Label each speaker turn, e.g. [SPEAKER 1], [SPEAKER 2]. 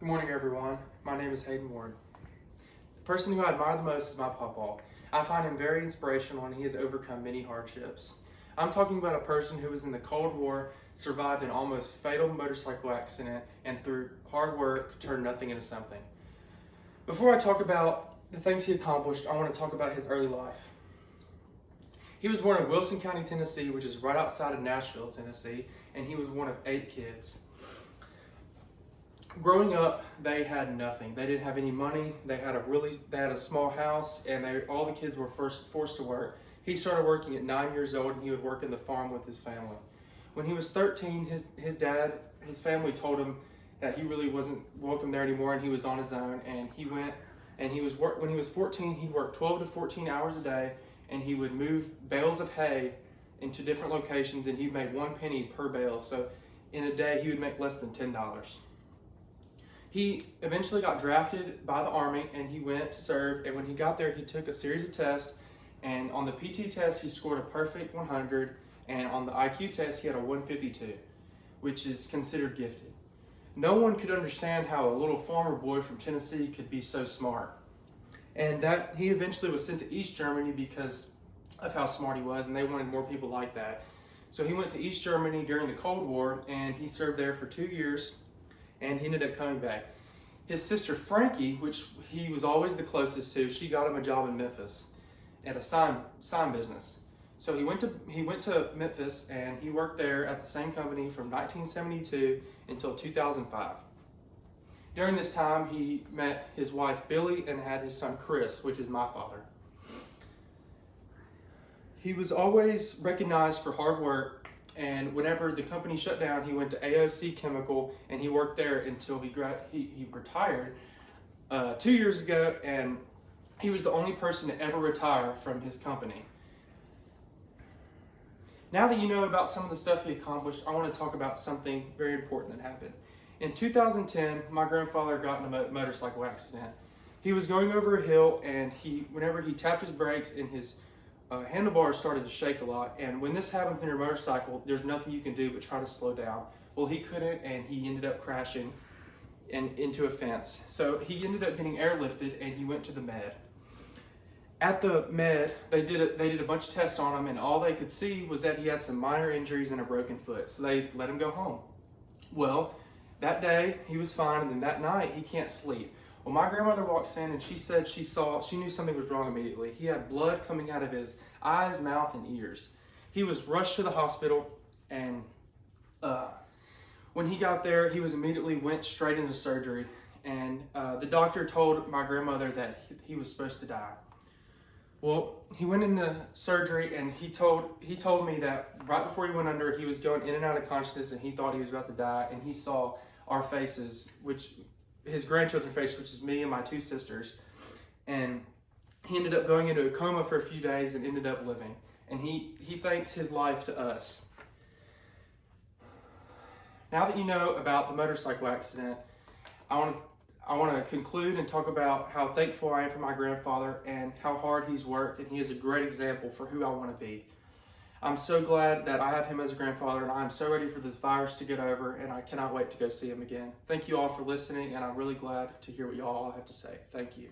[SPEAKER 1] Good morning, everyone. My name is Hayden Ward. The person who I admire the most is my pawpaw. I find him very inspirational and he has overcome many hardships. I'm talking about a person who was in the Cold War, survived an almost fatal motorcycle accident, and through hard work turned nothing into something. Before I talk about the things he accomplished, I want to talk about his early life. He was born in Wilson County, Tennessee, which is right outside of Nashville, Tennessee, and he was one of 8 kids. Growing up, they had nothing. They didn't have any money. They had a small house, and all the kids were forced to work. He started working at 9 years old, and he would work in the farm with his family. When he was 13, his family told him that he really wasn't welcome there anymore, and he was on his own. And he went, and when he was 14, he'd work 12 to 14 hours a day, and he would move bales of hay into different locations, and he'd make 1 penny per bale. So in a day, he would make less than $10. He eventually got drafted by the Army and he went to serve, and when he got there he took a series of tests, and on the PT test he scored a perfect 100, and on the IQ test he had a 152, which is considered gifted. No one could understand how a little farmer boy from Tennessee could be so smart, and that he eventually was sent to East Germany because of how smart he was, and they wanted more people like that. So he went to East Germany during the Cold War and he served there for 2 years. And he ended up coming back. His sister Frankie, which he was always the closest to, she got him a job in Memphis at a sign business. So he went to Memphis and he worked there at the same company from 1972 until 2005. During this time, he met his wife Billy and had his son Chris, which is my father. He was always recognized for hard work. And whenever the company shut down, he went to AOC Chemical and he worked there until he retired 2 years ago, and he was the only person to ever retire from his company. Now that you know about some of the stuff he accomplished, I want to talk about something very important that happened. In 2010, my grandfather got in a motorcycle accident. He was going over a hill, and whenever he tapped his brakes, and his handlebars started to shake a lot, and when this happens in your motorcycle, there's nothing you can do but try to slow down. Well, he couldn't, and he ended up crashing into a fence. So he ended up getting airlifted, and he went to the med. At the med, they did a bunch of tests on him, and all they could see was that he had some minor injuries and a broken foot. So they let him go home. Well, that day he was fine, and then that night he can't sleep. Well, my grandmother walks in and she said she knew something was wrong immediately. He had blood coming out of his eyes, mouth, and ears. He was rushed to the hospital, and when he got there, he went straight into surgery. And the doctor told my grandmother that he was supposed to die. Well, he went into surgery, and he told me that right before he went under, he was going in and out of consciousness, and he thought he was about to die, and he saw our faces, his grandchildren's face, which is me and my 2 sisters, and he ended up going into a coma for a few days and ended up living. And he thanks his life to us. Now that you know about the motorcycle accident, I want to conclude and talk about how thankful I am for my grandfather and how hard he's worked, and he is a great example for who I want to be. I'm so glad that I have him as a grandfather, and I'm so ready for this virus to get over, and I cannot wait to go see him again. Thank you all for listening, and I'm really glad to hear what you all have to say. Thank you.